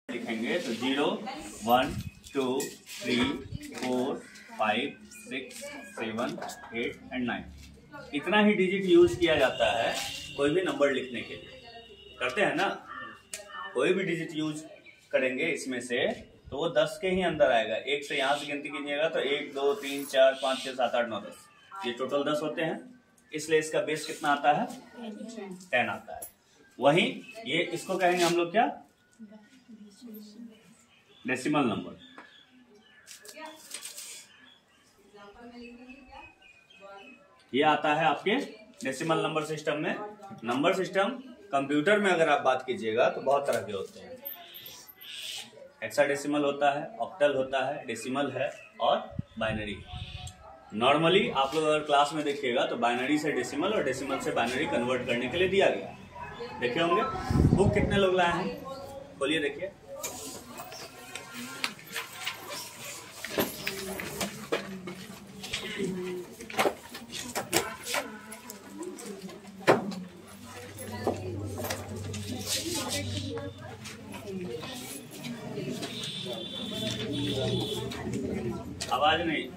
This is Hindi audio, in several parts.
लिखेंगे तो 0 1 2 3 4 5 6 7 8 एंड 9 इतना ही डिजिट यूज किया जाता है कोई भी नंबर लिखने के लिए। करते हैं ना, कोई भी डिजिट यूज करेंगे इसमें से तो वो 10 के ही अंदर आएगा। एक से यहाँ से गिनती कीजिएगा तो 1 2 3 4 5 6 7 8 9 10, ये टोटल 10 होते हैं। इसलिए इसका बेस कितना आता है? 10 आता है। वहीं ये इसको कहेंगे हम लोग क्या? Decimal number. ये आता है आपके डेसिमल नंबर सिस्टम में। नंबर सिस्टम कंप्यूटर में अगर आप बात कीजिएगा तो बहुत तरह के होते हैं। हेक्साडेसिमल होता है, ऑक्टल होता है, डेसिमल है और बाइनरी। नॉर्मली आप लोग अगर क्लास में देखिएगा तो बाइनरी से डेसिमल और डेसिमल से बाइनरी कन्वर्ट करने के लिए दिया गया। देखे होंगे। बुक कितने लोग लाए हैं? बोलिए, देखिए। आवाज नहीं।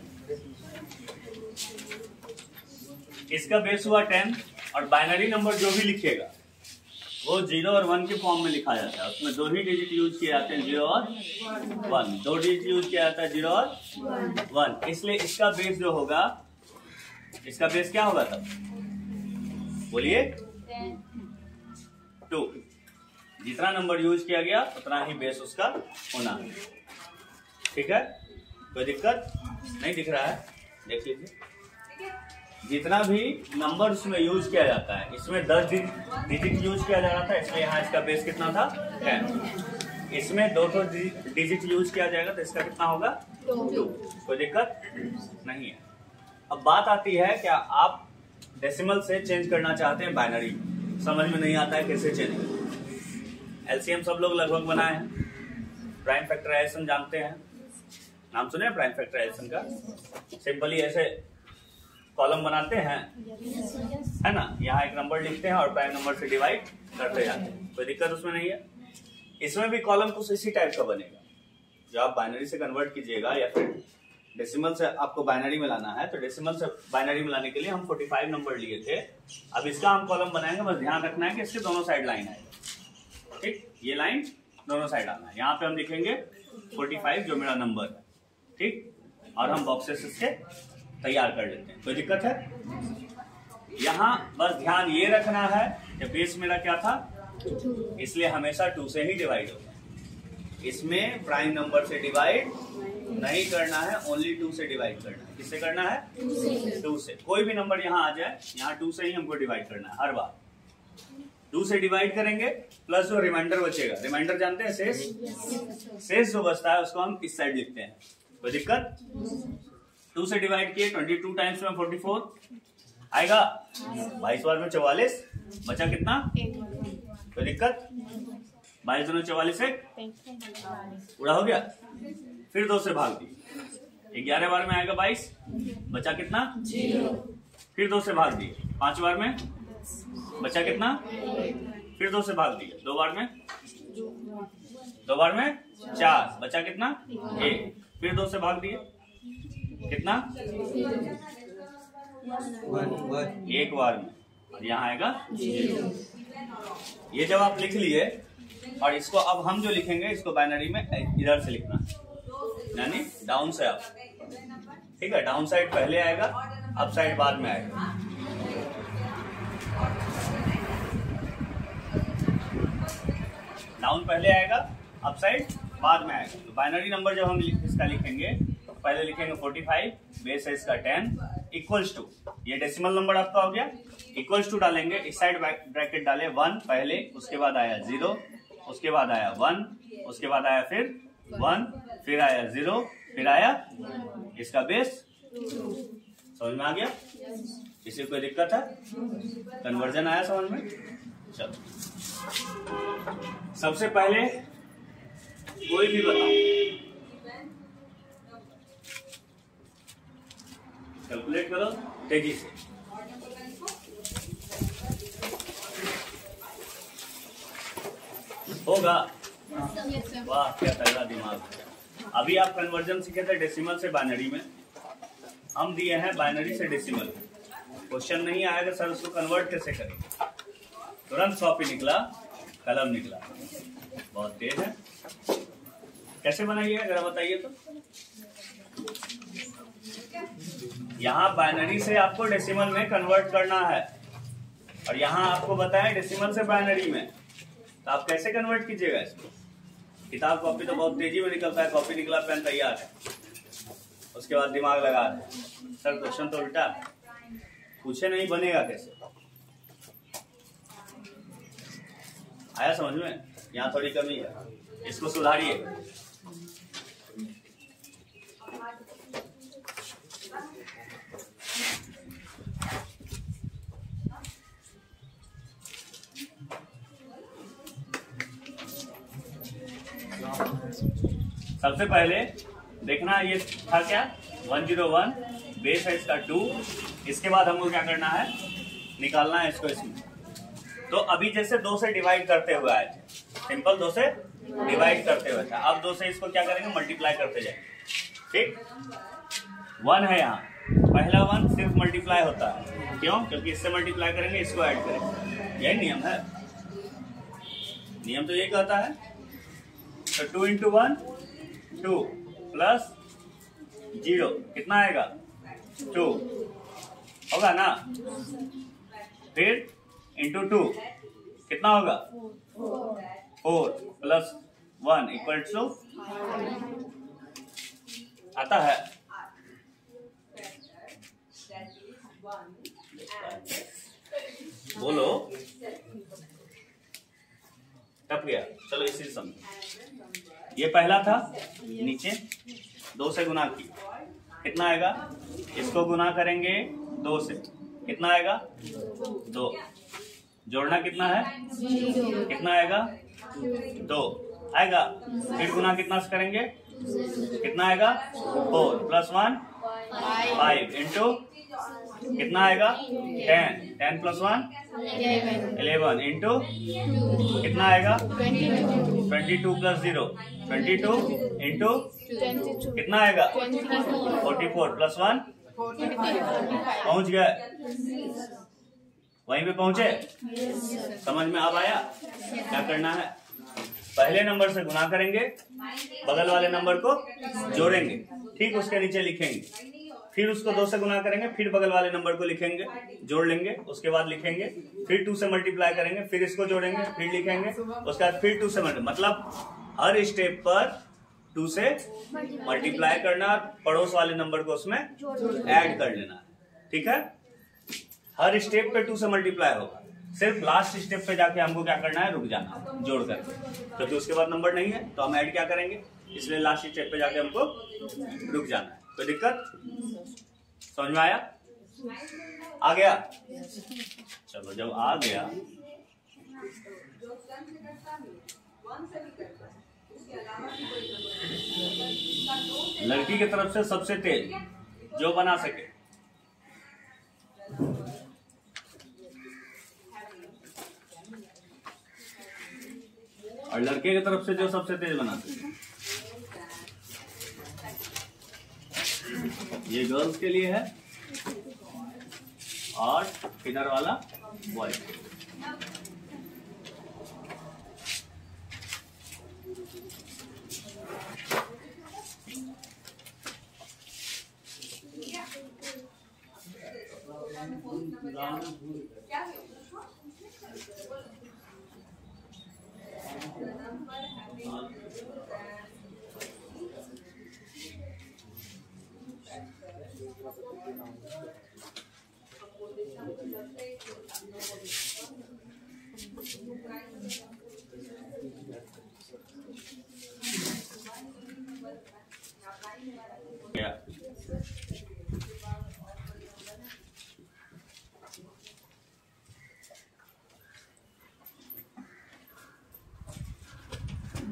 इसका बेस हुआ 10 और बाइनरी नंबर जो भी लिखिएगा वो 0 और 1 के फॉर्म में लिखा जाता है। उसमें दो ही डिजिट यूज किए जाते हैं, 0 और 1। दो डिजिट यूज किया जाता है, 0 और 1। इसलिए इसका बेस जो होगा, इसका बेस क्या होगा तब? बोलिए। 2। जितना नंबर यूज किया गया उतना ही बेस उसका होना है। ठीक है, कोई दिक्कत नहीं दिख रहा है? देख लीजिए। जितना भी नंबर उसमें यूज किया जाता है, इसमें 10 डिजिट यूज किया जा रहा था, इसलिए यहाँ इसका बेस कितना था? 10। इसमें 2 डिजिट यूज किया जाएगा तो इसका कितना होगा? 2। कोई दिक्कत नहीं है। अब बात आती है क्या आप डेसिमल से चेंज करना चाहते हैं बाइनरी, समझ में नहीं आता है कैसे चेंज करें। एलसीएम सब लोग लगभग बनाए हैं। प्राइम फैक्टराइजेशन जानते हैं, नाम सुने हैं प्राइम फैक्टराइजेशन का? सिंपली ऐसे कॉलम बनाते हैं, है ना। यहाँ एक नंबर लिखते हैं और प्राइम नंबर से डिवाइड करते जाते हैं। कोई दिक्कत उसमें नहीं है। इसमें भी कॉलम कुछ इसी टाइप का बनेगा। जो आप बाइनरी से कन्वर्ट कीजिएगा या फिर डेसिमल से आपको बाइनरी में लाना है, तो डेसिमल से बाइनरी में लाने के लिए हम 45 नंबर लिए थे। अब इसका हम कॉलम बनाएंगे। बस ध्यान रखना है कि इसके दोनों साइड लाइन आएगा। ठीक, ये लाइन दोनों साइड आना है। यहाँ पे हम लिखेंगे 45 जो मेरा नंबर है। ठीक, और हम बॉक्सेस इसके तैयार कर लेते हैं। कोई दिक्कत है? यहाँ बस ध्यान ये रखना है कि बेस मेरा क्या था, इसलिए हमेशा 2 से ही डिवाइड होगा। इसमें प्राइम नंबर से डिवाइड नहीं करना है, ओनली 2 से डिवाइड करना है। किससे करना है? 2 से। कोई भी नंबर यहाँ आ जाए, यहाँ 2 से ही हमको डिवाइड करना है हर बार। 2 से डिवाइड करेंगे प्लस जो रिमाइंडर बचेगा, रिमाइंडर जानते हैं शेष? शेष जो बचता है उसको हम इस साइड लिखते हैं। कोई दिक्कत? 2 से डिवाइड किए 22 टाइम्स में 44 आएगा। 22 बार में 44, बचा कितना? कोई दिक्कत? 22 दूनी 44 है, पूरा हो गया। फिर 2 से भाग दिए, 11 बार में आएगा 22, बचा कितना? 0। फिर 2 से भाग दिए, 5 बार में बचा कितना? फिर 2 से भाग दिए, 2 बार में 4, बचा कितना? 1। फिर 2 से भाग दिए, कितना? 1 बार में, और यहाँ आएगा 0। ये जब आप लिख लिए और इसको अब हम जो लिखेंगे इसको बाइनरी में इधर से लिखना, यानी डाउन से अप। ठीक है, डाउन साइड पहले आएगा, अप साइड बाद में आएगा। डाउन पहले आएगा, अप साइड बाद में आएगा। तो बाइनरी नंबर जब हम इसका लिखेंगे तो पहले लिखेंगे 45, बेस है इसका 10, इक्वल्स टू, ये डेसिमल नंबर आपका हो गया, इक्वल्स टू डालेंगे। इस साइड ब्रैकेट डाले 1 पहले, उसके बाद आया 0, उसके बाद आया 1, उसके बाद आया फिर 1, फिर आया 0, फिर आया इसका बेस। समझ में आ गया? किसी कोई दिक्कत है? कन्वर्जन आया समझ में? चलो, सबसे पहले कोई भी बताओ, कैलकुलेट करो तेजी से। होगा वाह क्या तगड़ा दिमाग है। अभी आप कन्वर्जन सीखे थे डेसिमल से बाइनरी में, हम दिए हैं बाइनरी से डेसिमल। क्वेश्चन नहीं आएगा सर उसको कन्वर्ट कैसे करें, तुरंत कॉपी निकला, कलम निकला, बहुत तेज है। कैसे बनाइए जरा बताइए तो। यहाँ बाइनरी से आपको डेसिमल में कन्वर्ट करना है, और यहाँ आपको बताया डेसिमल से बाइनरी में, तो आप कैसे कन्वर्ट कीजिएगा इसको। किताब कॉपी तो बहुत तेजी में निकलता है, कॉपी निकला पेन तैयार है, उसके बाद दिमाग लगा दे सर क्वेश्चन तो उल्टा पूछे नहीं, बनेगा कैसे। आया समझ में, यहाँ थोड़ी कमी है, इसको सुधारिए। सबसे पहले देखना ये था क्या 101, बेस है इसका 2। इसके बाद हमको क्या करना है, निकालना है इसको इसमें। तो अभी जैसे 2 से डिवाइड करते हुए आए थे, सिंपल 2 से डिवाइड करते हुए था, अब 2 से इसको क्या करेंगे, मल्टीप्लाई करते जाएंगे। ठीक, 1 है यहाँ, पहला 1 सिर्फ मल्टीप्लाई होता है, क्यों, क्योंकि इससे मल्टीप्लाई करेंगे, इसको ऐड करेंगे, यही नियम है। नियम तो ये कहता है। तो 2 into 1 2 प्लस 0 कितना आएगा 2 होगा ना, फिर इंटू 2 कितना होगा 4 प्लस 1 इक्वल टू आता है। बोलो टप गया, चलो इसी से समझो। ये पहला था, नीचे 2 से गुना किया, कितना आएगा, इसको गुना करेंगे 2 से, कितना आएगा 2, जोड़ना कितना है, कितना आएगा 2 आएगा, फिर गुना कितना से करेंगे, कितना आएगा 4 प्लस 1 5 इंटू कितना आएगा 10, 10 प्लस 1 11 इंटू कितना आएगा 22 प्लस 0 22 इंटू कितना आएगा 44 प्लस 1 पहुंच गए, वहीं पे पहुंचे। समझ में अब आया क्या करना है, पहले नंबर से गुना करेंगे, बगल वाले नंबर को जोड़ेंगे, ठीक उसके नीचे लिखेंगे, फिर उसको 2 से गुना करेंगे, फिर बगल वाले नंबर को लिखेंगे, जोड़ लेंगे, उसके बाद लिखेंगे, फिर 2 से मल्टीप्लाई करेंगे, फिर इसको जोड़ेंगे, फिर लिखेंगे, उसके बाद फिर 2 से मतलब हर स्टेप पर 2 से मल्टीप्लाई करना, पड़ोस वाले नंबर को उसमें ऐड कर लेना, ठीक है। हर स्टेप पे 2 से मल्टीप्लाई होगा, सिर्फ लास्ट स्टेप पे जाके हमको क्या करना है, रुक जाना जोड़ करके, क्योंकि उसके बाद नंबर नहीं है तो हम ऐड क्या करेंगे, इसलिए लास्ट स्टेप पे जाके हमको रुक जाना है। कोई दिक्कत, समझ में आया, आ गया। चलो जब आ गया, लड़की की तरफ से सबसे तेज जो बना सके, और लड़के की तरफ से जो सबसे तेज बना सके। ये गर्ल्स के लिए है और इधर वाला बॉयज के लिए।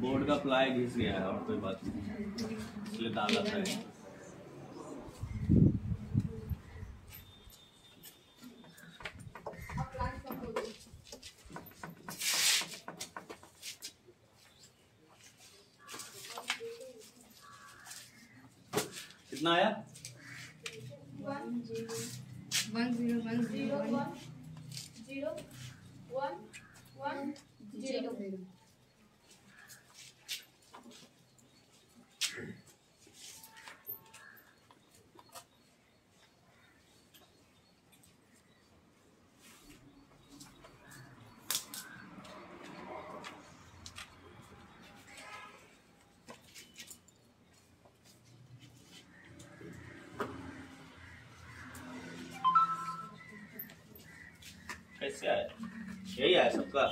बोर्ड का प्लाई घिस गया है और कोई बात नहीं, इसलिए दाग आता है। कितना आया? 10110. कैसे आया? यही आया सबका?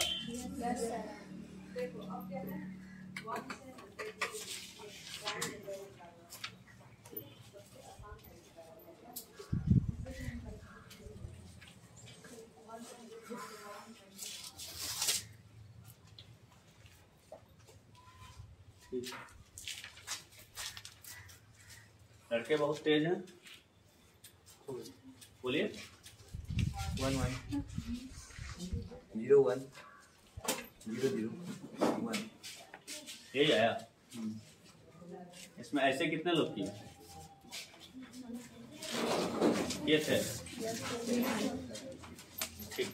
लड़के बहुत तेज हैं। बोलिए। 1 1 0 1 0 0 1। यही आया। इसमें ऐसे कितने लोग किए? ये थे। ठीक।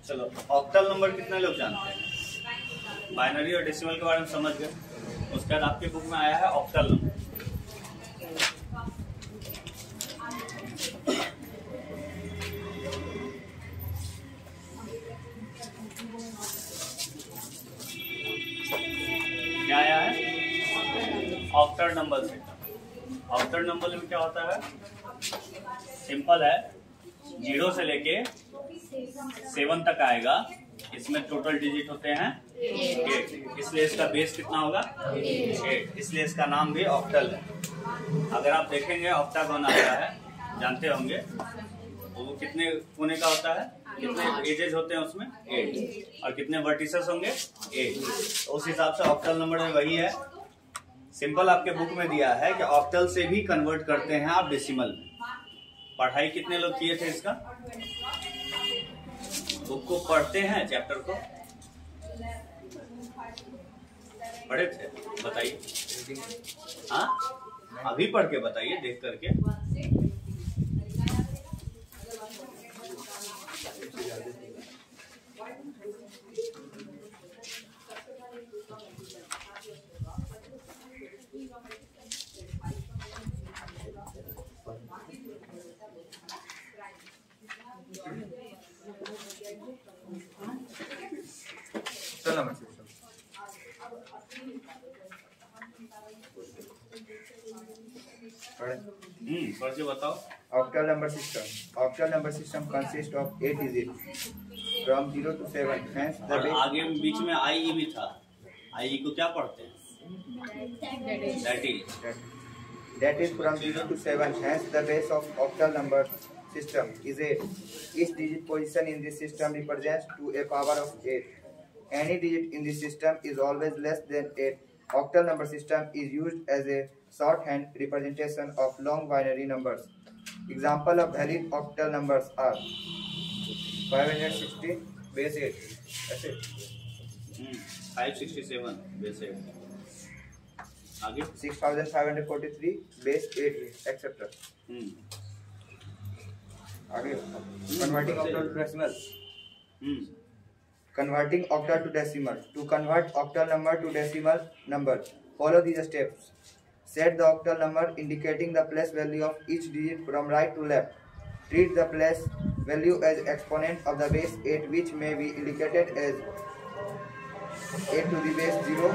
चलो, ऑक्टल नंबर कितने लोग जानते हैं? बाइनरी और डेसिमल के बारे में समझ गए। उसके बाद आपके बुक में आया है ऑक्टल नंबर। क्या आया है? Octal number system. Octal number में क्या होता है? सिंपल है, 0 से लेके 7 तक आएगा। इसमें टोटल डिजिट होते हैं 8, इसलिए इसका बेस कितना होगा? 8, इसलिए इसका नाम भी ऑक्टल है। अगर आप देखेंगे ऑक्टागोन आता है, जानते होंगे, वो कितने कोने का होता है, कितने एजेस होते हैं उसमें? 8, और कितने वर्टिसेस होंगे? 8। तो उस हिसाब से ऑक्टल नंबर में वही है। सिंपल आपके बुक में दिया है कि ऑक्टल से भी कन्वर्ट करते हैं आप डेसिमल में। पढ़ाई कितने लोग किए थे इसका? बुक को पढ़ते हैं, चैप्टर को पढ़े थे? बताइए। हाँ, अभी पढ़ के बताइए, देख करके। पढ़ के बताओ। Octal number system. Octal number system consists of 8 digits from 0 to 7. Hence the और आगे बीच में आई भी था। आई को क्या पढ़ते हैं? that is from 0 to 7. Hence the base of octal number system is 8. Each digit position in this system represents to a power of 8. Any digit in this system is always less than 8. Octal number system is used as a shorthand representation of long binary numbers. Example of valid octal numbers are 560 base 8. That's it. 567 base 8. आगे 6543 base 8, etc. आगे converting octal to decimal. Converting octal to decimal. To convert octal number to decimal number, follow these steps. Set the octal number indicating the place value of each digit from right to left. Treat the place value as exponent of the base 8, which may be indicated as 8 to the base 0,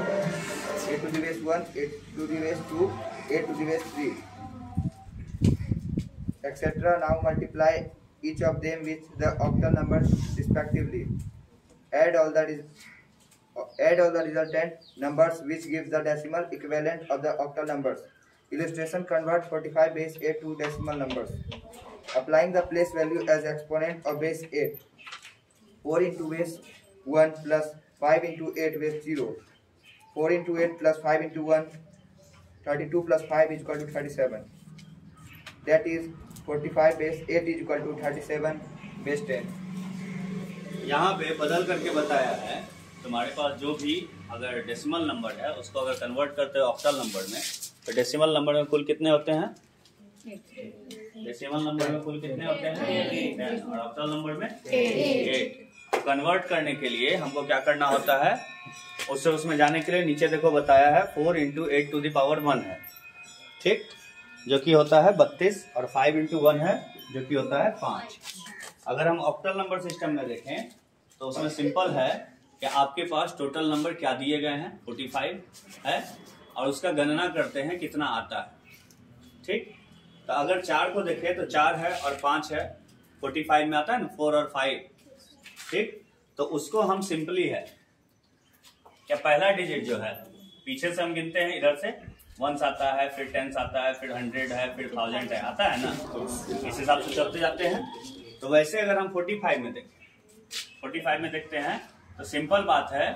8 to the base 1, 8 to the base 2, 8 to the base 3, etc. Now multiply each of them with the octal numbers respectively. Add all the resultant numbers, which gives the decimal equivalent of the octal numbers. Illustration: convert 45 base 8 to decimal numbers. Applying the place value as exponent of base 8. 4 into base 1 plus 5 into 8 base 0. 4 into 8 plus 5 into 1. 32 plus 5 is equal to 37. That is 45 base 8 is equal to 37 base 10. यहाँ पे बदल करके बताया है तुम्हारे पास जो भी अगर डेसिमल नंबर है उसको अगर कन्वर्ट करते हो ऑक्टल नंबर में, तो डेसिमल नंबर में कुल कितने होते हैं? डेसिमल नंबर में कुल कितने होते हैं? 10 और ऑक्टल नंबर में 8। कन्वर्ट करने के लिए हमको क्या करना होता है? उससे उसमें जाने के लिए नीचे देखो बताया है 4 into 8 to the power 1 है, ठीक, जो कि होता है 32 और 5 into 1 है जो कि होता है 5। अगर हम ऑक्टल नंबर सिस्टम में देखें तो उसमें सिंपल है कि आपके पास टोटल नंबर क्या दिए गए हैं 45 है और उसका गणना करते हैं कितना आता है, ठीक। तो अगर 4 को देखें तो 4 है और 5 है, 45 में आता है ना 4 और 5, ठीक। तो उसको हम सिंपली है क्या पहला डिजिट जो है पीछे से हम गिनते हैं, इधर से 1s आता है, फिर 10s आता है, फिर 100 है, फिर 1000 है, आता है ना, इस हिसाब से चलते जाते हैं। तो वैसे अगर हम 45 में देखते हैं तो सिंपल बात है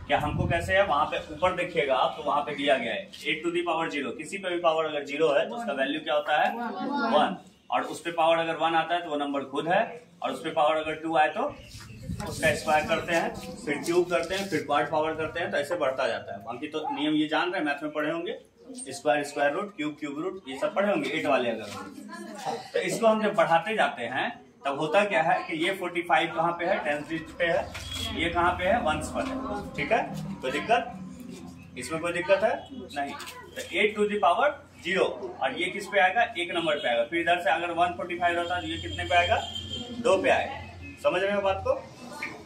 कि हमको कैसे है, वहां पे ऊपर देखिएगा आप तो वहां पे दिया गया है 8 to the power 0। किसी पे भी पावर अगर 0 है तो उसका वैल्यू क्या होता है 1, और उस पे पावर अगर 1 आता है तो वो नंबर खुद है, और उस पे पावर अगर 2 आए तो उसका स्क्वायर करते हैं, फिर क्यूब करते हैं, फिर क्वाड पावर करते हैं, तो ऐसे बढ़ता जाता है। बाकी तो नियम ये जान रहे हैं, मैथ में पढ़े होंगे, square square root, cube cube root, ये सब पढ़े होंगे 8 वाले अगर। तो इसको हम जब बढ़ाते जाते हैं तब होता क्या है कि ये 45 कहाँ पे है 10 पे है, ये कहाँ पे है 1s पर है, ठीक है। कोई दिक्कत इसमें? कोई दिक्कत है नहीं। तो 8 to the power 0 और ये किस पे आएगा? 1 नंबर पे आएगा। फिर इधर से अगर 145 रहता है तो ये कितने पे आएगा? 2 पे आएगा। समझ रहे हो बात को?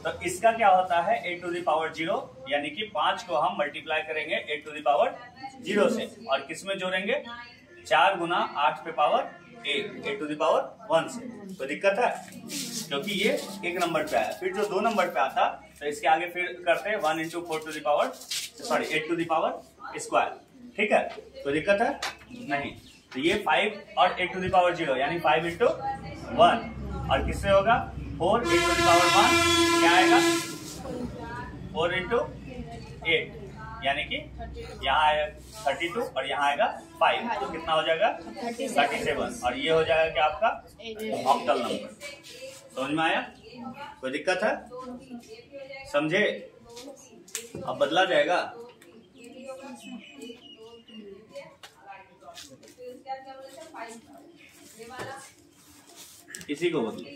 तो इसका क्या होता है 8 to the power 0, यानी कि 5 को हम मल्टीप्लाई करेंगे 8 to the power 0 से, और किस में जोड़ेंगे? 4 गुना 8 पे पावर 8 to the power 1 से। तो दिक्कत है क्योंकि ये 1 नंबर पे आया। फिर जो 2 नंबर पे आता तो इसके आगे फिर करते हैं 1 into 4 to the power 8 to the power square, ठीक है। तो दिक्कत है नहीं। तो ये 5 और 8 to the power 0 यानी 5 into 1, और किससे होगा 4 8 to the power 1 क्या आएगा 4 into 8 यानी कि यहाँ आएगा 32 और यहाँ आएगा 5, तो कितना हो जाएगा 37, और ये हो जाएगा क्या आपका ऑक्टल नंबर। समझ में आया? कोई दिक्कत है? समझे? अब बदला जाएगा। किसी को बदलो।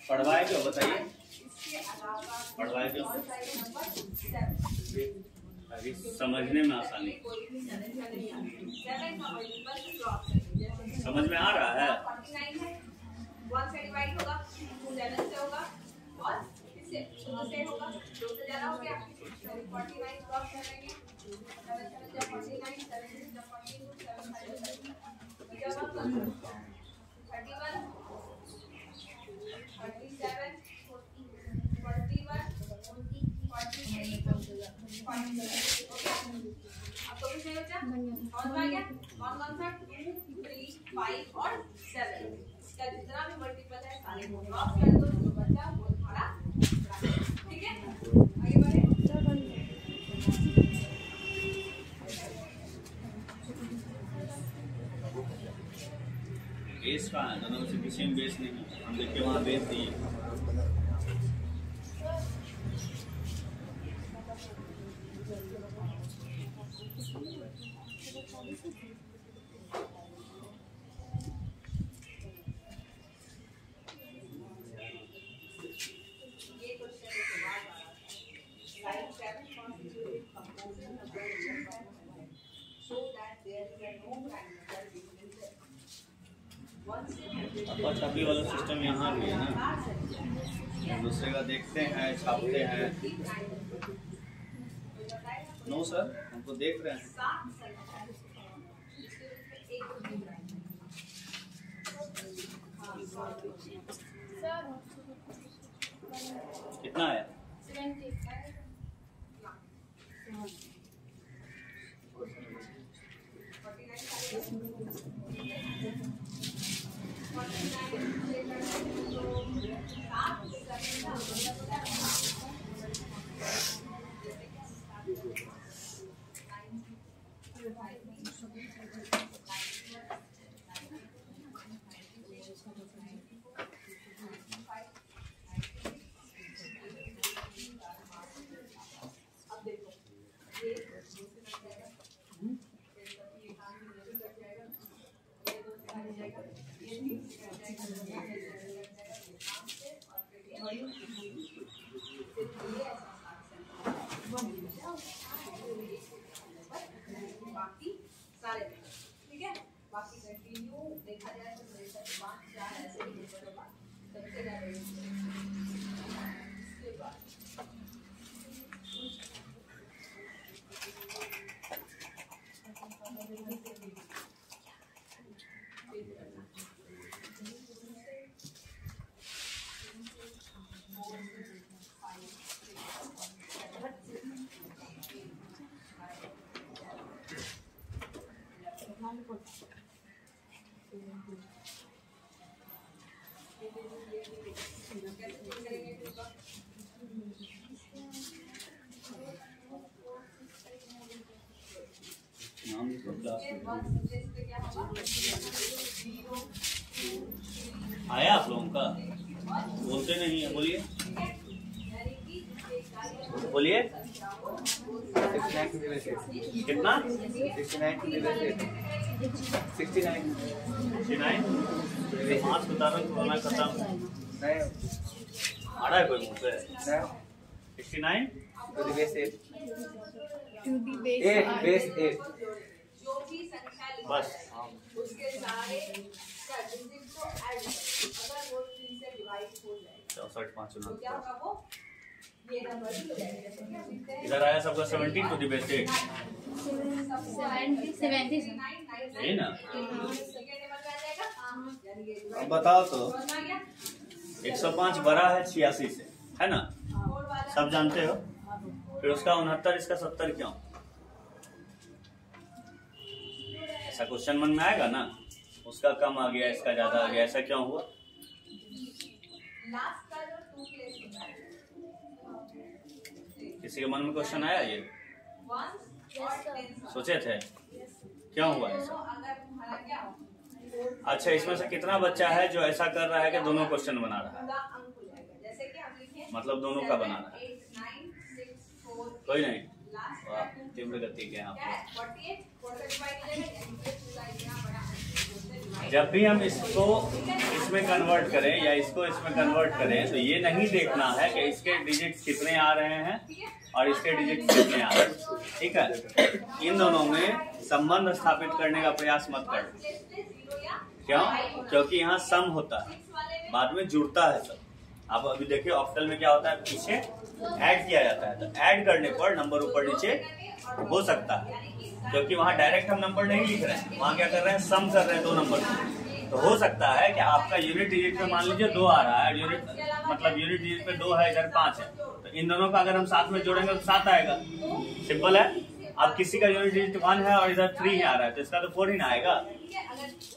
पढ़वाए क्यों बताइए? पढ़वाए क्यों? अभी समझने में आसानी। समझ में आ रहा है? जितना भी मल्टीपल है सारे क्रॉस कर दो, जो बचा वो तुम्हारा, ठीक है। आगे बढ़े। बेस कहाँ है? दोनों से किसी में बेस नहीं है। हम देखिए वहाँ बेस नहीं है। छपी वाला सिस्टम यहाँ भी है ना, दूसरे का देखते हैं, छापते हैं। नो सर, हमको देख रहे हैं। कितना है? 70। बाकी सारे ठीक है। बाकी कंटिन्यू देखा जाए तो मेरे साथ 5-4 ऐसे ही नंबर होगा सबसे ज्यादा इसके बाद आया आप लोगों का? बोलते नहीं है, बोलिए बोलिए। 69 कितना? 69 5 बता रहा हूँ, कोरोना खत्म नहीं आ रहा है कोई मुँह पे? 69 to the base 8 To the base 8 base 8 जो भी संख्या लिखी बस। है, उसके सारे डिजिट को ऐड करो। अगर वो 3 से डिवाइड हो जाए 64 5 तो क्या होगा? वो ये नंबर ही हो जाएगा। जैसे कि हम लिखते हैं इधर आया सबका 17 टू द बेस 8 70 यही ना? सेकंड नंबर पे आ जाएगा। यानी ये अब बताओ तो समझ में आ गया? 105 बड़ा है 86 से, है ना? और वाला सब जानते हो। फिर उसका 69 इसका 70 क्यों? ऐसा क्वेश्चन मन में आएगा ना, उसका कम आ गया इसका ज्यादा आ गया, ऐसा क्यों हुआ? लास्ट का जो 2 प्लेस होता है किसी के मन में क्वेश्चन आया ये? 1 और 10 सोचे थे क्यों हुआ ऐसा? अगर तुम्हारा क्या हो अच्छा, इसमें से कितना बच्चा है जो ऐसा कर रहा है कि दोनों क्वेश्चन बना रहा है? पूरा अंक हो जाएगा। जैसे कि हम लिखें मतलब दोनों का बना रहा है? 8 9 6 4 कोई नहीं। लास्ट वाह, तीव्र गति के यहाँ क्या है 48 45 डिवाइड हो जाएगा। यानी कि पूरा इतना बड़ा अंक divide जब भी हम इसको इसमें कन्वर्ट करें या इसको इसमें कन्वर्ट करें तो ये नहीं देखना है कि इसके डिजिट्स कितने आ रहे हैं और इसके डिजिट्स कितने आ रहे हैं, ठीक है? इन दोनों में संबंध स्थापित करने का प्रयास मत करो। क्यों? क्योंकि यहाँ सम होता है, बाद में जुड़ता है सब। आप अभी देखिए ऑक्टल में क्या होता है, पीछे ऐड किया जाता है, तो ऐड करने पर नंबर ऊपर नीचे हो सकता है, क्योंकि वहाँ डायरेक्ट हम नंबर नहीं लिख रहे हैं, वहाँ क्या कर रहे हैं, सम कर रहे हैं 2 नंबर। तो हो सकता है कि आपका यूनिट डिजिट पे मान लीजिए 2 आ रहा है, यूनिट मतलब यूनिट डिजिट पे 2 है, इधर 5 है, तो इन दोनों का अगर हम साथ में जोड़ेंगे तो 7 आएगा। सिंपल है। अब किसी का यूनिट डिजिट 1 है और इधर 3 ही आ रहा है, तो इसका तो 4 ही ना आएगा,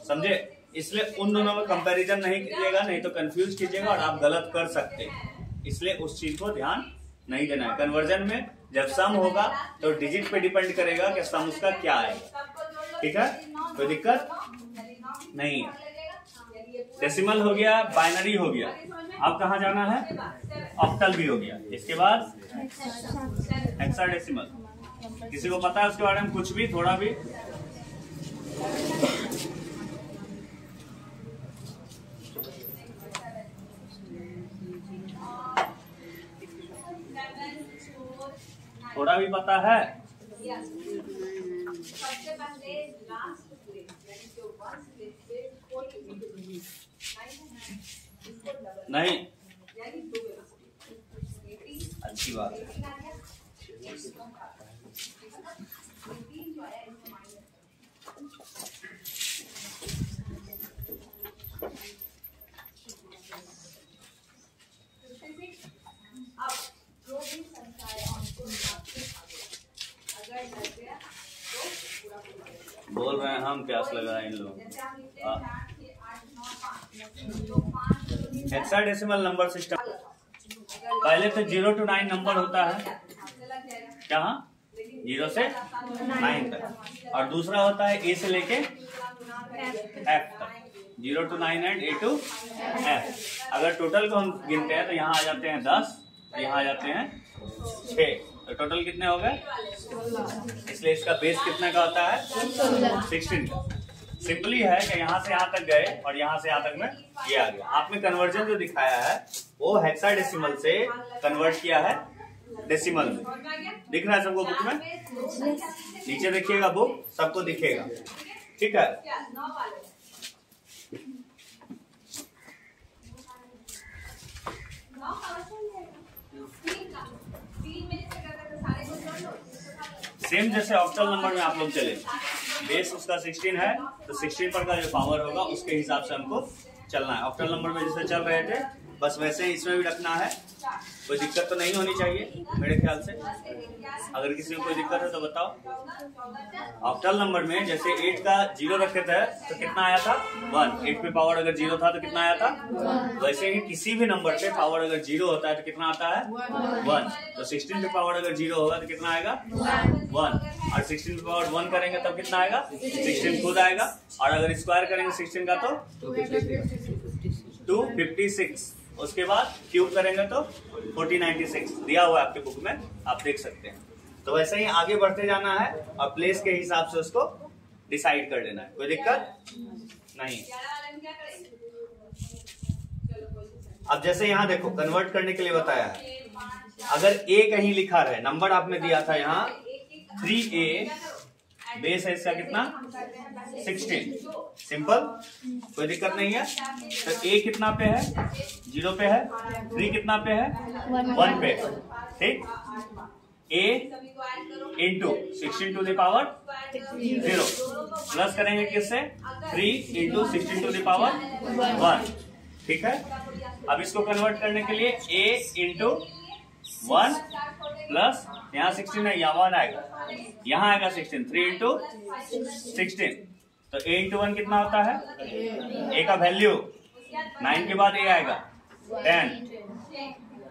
समझे? इसलिए उन दोनों में कंपैरिजन नहीं कीजिएगा, नहीं तो कंफ्यूज कीजिएगा और आप गलत कर सकते हैं। इसलिए उस चीज को ध्यान नहीं देना है। कन्वर्जन में जब सम होगा तो डिजिट पे डिपेंड करेगा कि सम उसका क्या आएगा, ठीक है? कोई दिक्कत नहीं है। डेसिमल हो गया, बाइनरी हो गया, अब कहाँ जाना है? ऑक्टल भी हो गया, इसके बाद हेक्साडेसिमल। किसी को पता है उसके बारे में कुछ भी, थोड़ा भी? थोड़ा भी पता है? सबसे पहले लास्ट प्लेस यानी जो 1 प्लेस पे 4 नहीं, यानी 2 अच्छी बात है। 18 आ गया। 18 जो आया इसमें माइनस गया तो पूरा पूरा बोल रहे हैं हम, प्यास लगा है इन लोगों जैसे हम लिखते को। हैं 4 6 8 9 5 तो 5 हेक्साडेसिमल नंबर सिस्टम, पहले तो 0 to 9 नंबर होता है, क्या 0 से 9 तक, और दूसरा होता है A से लेके F तक, 0 to 9 and A to F। अगर टोटल को हम गिनते हैं तो यहाँ आ जाते हैं 10, यहाँ आ जाते हैं 6, तो टोटल कितने हो गए? इसलिए इसका बेस कितने का होता है? 16 का। सिंपली है कि यहाँ से यहाँ तक गए और यहाँ से यहाँ तक में ये आ गया। आपने कन्वर्जन जो दिखाया है वो हेक्साडेसिमल से कन्वर्ट किया है डेसिमल में। दिख रहा है सबको बुक में? नीचे देखिएगा बुक, सबको दिखेगा, ठीक है। सेम जैसे ऑक्टल नंबर में आप लोग चले, बेस उसका 16 है तो 16 पर का जो पावर होगा उसके हिसाब से हमको चलना है। ऑक्टल नंबर में जैसे चल रहे थे बस वैसे ही इसमें भी रखना है। कोई दिक्कत तो नहीं होनी चाहिए मेरे ख्याल से। अगर किसी को कोई दिक्कत है तो बताओ। ऑक्टल नंबर में जैसे 8 का 0 रखे थे तो कितना आया था? 1। 8 पे पावर अगर 0 था तो कितना आया था? वैसे ही किसी भी नंबर पे पावर अगर 0 होता है तो कितना आता है? 1। तो 16 पे पावर अगर 0 होगा तो कितना आएगा? 1। और 16 पे पावर 1 करेंगे तब कितना आएगा? 16 खुद आएगा। और अगर स्क्वायर करेंगे 16 का तो 256। उसके बाद क्यूब करेंगे तो 4096 दिया हुआ है आपके बुक में, आप देख सकते हैं। तो वैसे ही आगे बढ़ते जाना है और प्लेस के हिसाब से उसको डिसाइड कर लेना है, कोई दिक्कत नहीं। अब जैसे यहाँ देखो कन्वर्ट करने के लिए बताया है, अगर A कहीं लिखा रहे, नंबर आपने दिया था यहाँ 3A, बेस है इसका कितना? 16। सिंपल, कोई दिक्कत नहीं है। तो A कितना पे है? 0 पे है। 3 कितना पे है? 1 पे, ठीक। A into 16 to the power 0 plus करेंगे किससे? 3 इंटू 16 टू द पावर 1, ठीक है। अब इसको कन्वर्ट करने के लिए A इंटू 1 प्लस यहाँ 16 है, यहाँ 1 आएगा, यहाँ आएगा 16, 3 इंटू 16। तो A इंटू 1 कितना होता है? A का वैल्यू 9 के बाद A आएगा 10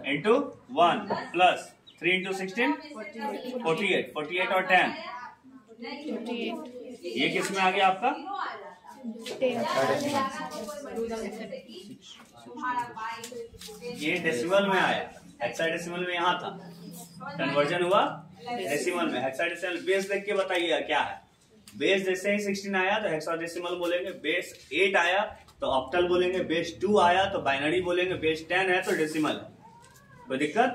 इंटू 1 प्लस 3 इंटू 16 48, 48 और 10, ये किस में आ गया आपका? ये डेसिमल में आया, हेक्साडेसिमल में यहाँ था, कन्वर्जन हुआ डेसिमल में। हेक्साडेसिमल बेस देख के बताइएगा क्या है। बेस जैसे ही 16 आया तो हेक्साडेसिमल बोलेंगे, बेस 8 आया तो ऑक्टल बोलेंगे, बेस 2 आया तो बाइनरी बोलेंगे, बेस 10 है तो डेसिमल। कोई दिक्कत?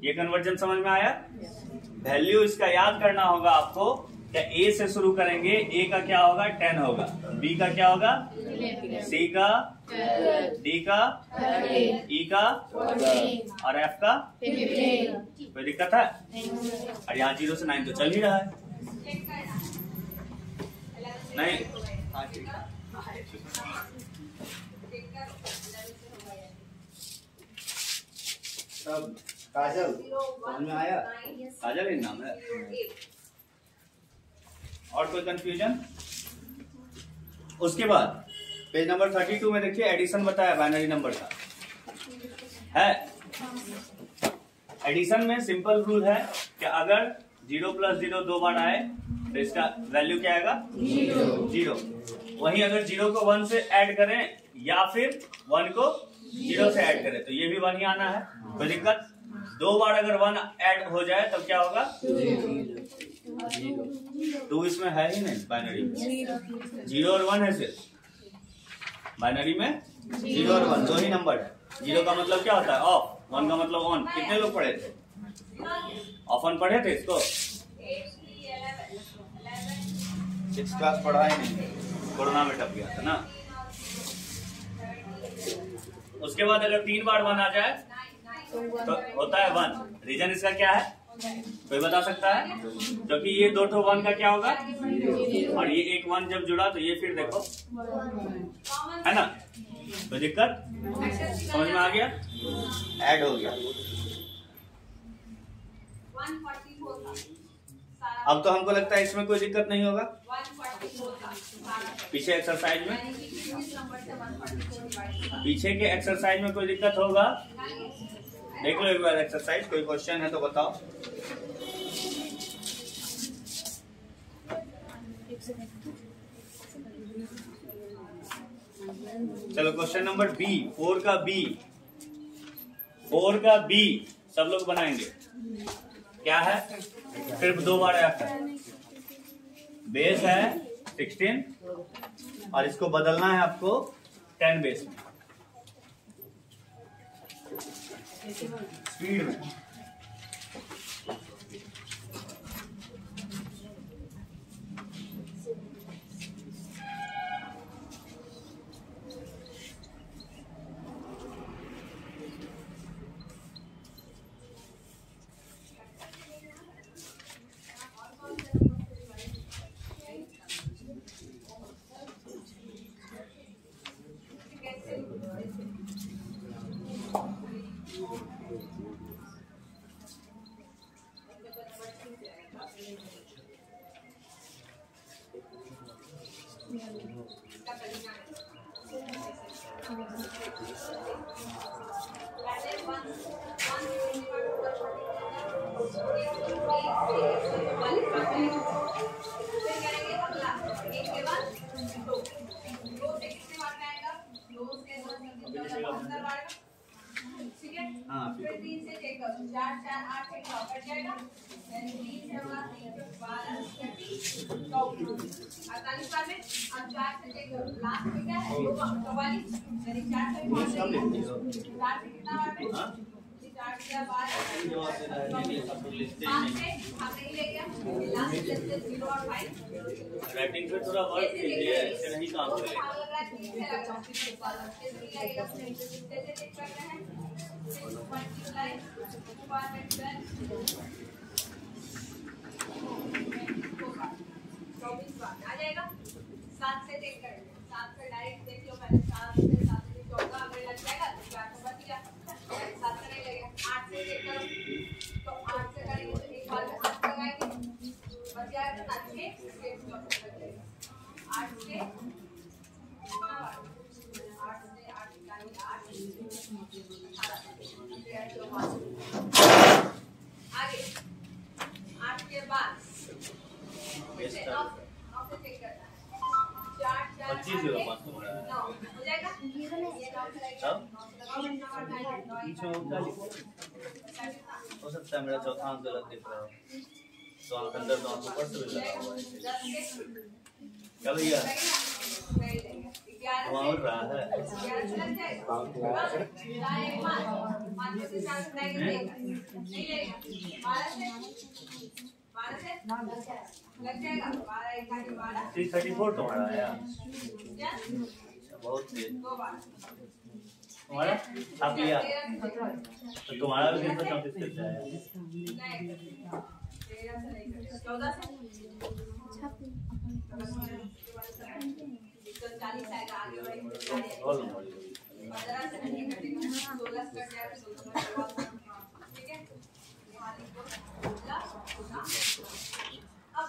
ये कन्वर्जन समझ में आया? वैल्यू इसका याद करना होगा आपको। क्या A से शुरू करेंगे, A का क्या होगा? 10 होगा, B का क्या होगा? C का, D का, E का और F का। कोई दिक्कत है? और यहाँ 0 से 9 तो चल ही रहा है, नहीं? सब काजल समझ में आया? काजल ही नाम है। और कोई कंफ्यूजन? उसके बाद पेज नंबर 32 में देखिए एडिशन बताया बाइनरी नंबर का है। एडिशन में सिंपल रूल है कि अगर 0 + 0 2 बार आए तो इसका वैल्यू क्या आएगा? 0। वहीं अगर 0 को 1 से ऐड करें या फिर 1 को 0 से ऐड करें तो ये भी 1 ही आना है। कोई दिक्कत? 2 बार अगर 1 ऐड हो जाए तब क्या होगा? 2 इसमें है ही नहीं बाइनरी में, 0 और 1 है सिर्फ। बाइनरी में 0 और 1 दो ही नंबर है। 0 का मतलब क्या होता है? ऑफ। 1 का मतलब ऑन। कितने लोग पढ़े थे? ऑफ ऑन पढ़े थे इसको? 6th क्लास पढ़ा ही नहीं, कोरोना में टप गया था ना। उसके बाद अगर 3 बार 1 आ जाए तो होता है 1। रीजन इसका क्या है? कोई बता सकता है? क्योंकि ये 2 ठो 1 का क्या होगा और ये एक 1 जब जुड़ा तो ये फिर देखो है ना। कोई दिक्कत? समझ में आ गया? ऐड हो गया। 144 था अब तो हमको लगता है इसमें कोई दिक्कत नहीं होगा 144 का सारा पीछे एक्सरसाइज में। यानी कि 20 नंबर से 144 डिवाइड कर पीछे के एक्सरसाइज में कोई दिक्कत होगा? देख लो एक बार एक्सरसाइज, कोई क्वेश्चन है तो बताओ। चलो क्वेश्चन नंबर बी, 4 का बी, 4 का बी सब लोग बनाएंगे। क्या है? सिर्फ 2 बार आता है। बेस है 16 और इसको बदलना है आपको 10 बेस में, स्पीड में। हाँ, फिर 3 से चेक करो, 4 4 8 चेक करो, कट जाएगा। यानी 3 से होगा 3 से 12 30 48 बार में। अब 4 से चेक करो, लास्ट में क्या है 44, यानी 4 से 4 से कितना बार में? 4 से 12 5 से हम नहीं ले गया, लास्ट से 0 और 5 राइटिंग पे थोड़ा वर्क कीजिए, ऐसे नहीं काम करेगा। आ जाएगा। 7 से चेक कर, 7 से डायरेक्ट देख लो पहले, 7 से 14 अगर लग जाएगा तो 4 तो बच गया, 7 से नहीं लगेगा। 8 से चेक करो, तो 8 से करेंगे तो एक बार में 8 लगाएंगे, बच जाएगा 8 से 8 से 8 आगे 8 के बाद 9 से चेक करना है, 4 4 25 0 5 हो रहा है। 9 हो जाएगा। ये 9 लगाओ, 9 हो सकता है मेरा चौथा अंक गलत दिख रहा हो, तो अंक अंदर तो ऊपर से भी लगा हुआ है। क्या भैया वहाँ उड़ रहा है? थ्री 34 तुम्हारा आया, बहुत तेज। तुम्हारा आप लिया तो तुम्हारा भी 334 कैसे आया? 40 आएगा आगे बढ़ेंगे। और नंबर 15 से नहीं कटेगा, 16 से कट जाएगा, 16 ठीक है। यहाँ लिखो अब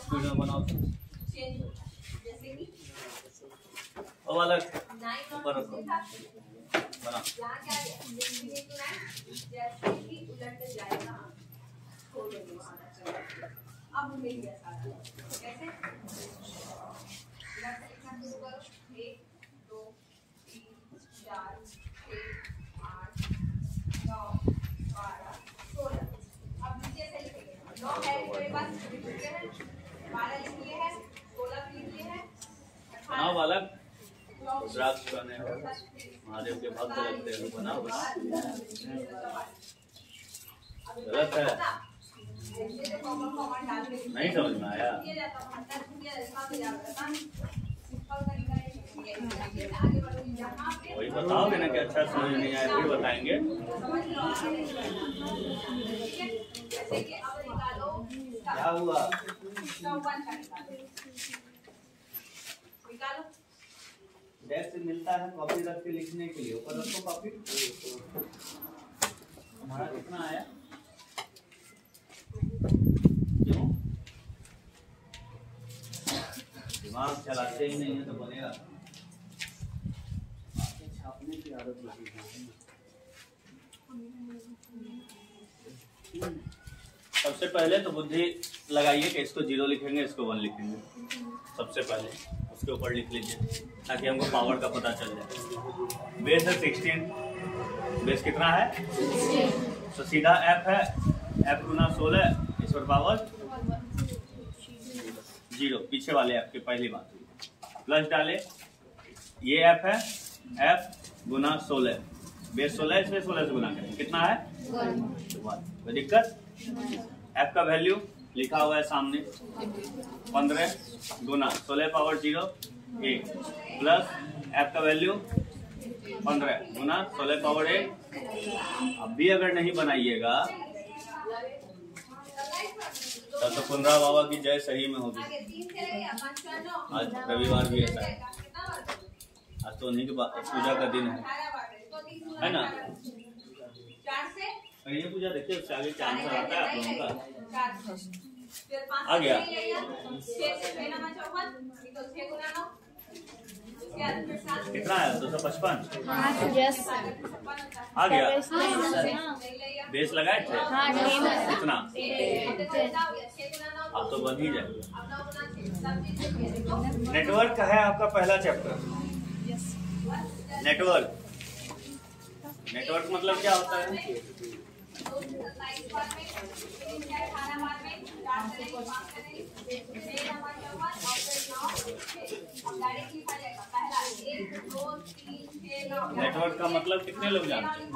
स्पीड में बनाओ तो चेंज हो जाए, जैसे कि वो वाला 9 ऊपर और रखो, था, बना। यहाँ क्या है 9 जैसे कि उलट जाएगा, छोड़ देंगे वहाँ तक। अब मिल गया सारा, कैसे इधर से लिखना शुरू करो, 1 2 3 4 6 8 9 12 16। अब नीचे से लिखेंगे, 9 है मेरे पास, लिख लिए हैं, 12 लिख लिए हैं, 16 लिख लिए हैं, बनाओ बालक, रुद्राक्ष बने महादेव के भक्त लगते हैं, बनाओ बनाओ। गलत है, नहीं समझ में आया। वही बताओगे ना कि अच्छा समझ नहीं आया, फिर बताएंगे। क्या हुआ? डेस्क मिलता है कॉपी रख के लिखने के लिए, ऊपर रखो कॉपी। हमारा कितना आया? दिमाग चलाते ही नहीं है तो बनेगा। छापने की आदत लगी है। सबसे पहले तो बुद्धि लगाइए कि इसको 0 लिखेंगे, इसको 1 लिखेंगे। सबसे पहले उसके ऊपर लिख लीजिए ताकि हमको पावर का पता चल जाए। बेस है 16, बेस कितना है? तो सीधा f है, f गुना 16 इस पर पावर 0, पीछे वाले f की पहली बात प्लस डाले। ये f है, f गुना 16, बेस 16 इसमें 16 से गुना करें, कितना है? 1। कोई दिक्कत? f का वैल्यू लिखा हुआ है सामने, 15 गुना 16 पावर 0 1 प्लस f का वैल्यू 15 गुना 16 पावर 1। अब भी अगर नहीं बनाइएगा तब तो पुनरा बाबा की जय सही में होगी। आज रविवार भी ऐसा है, आज तो उन्हीं की पूजा का दिन है ना? ये पूजा देखिए, उससे आगे चांद आता है आप लोगों का। आ गया कितना है? 255 आ गया। बेस लगाए थे कितना? अब तो बन ही जाएगा। नेटवर्क है आपका पहला चैप्टर। नेटवर्क, नेटवर्क मतलब क्या होता है? नेटवर्क का मतलब कितने लोग जानते हैं?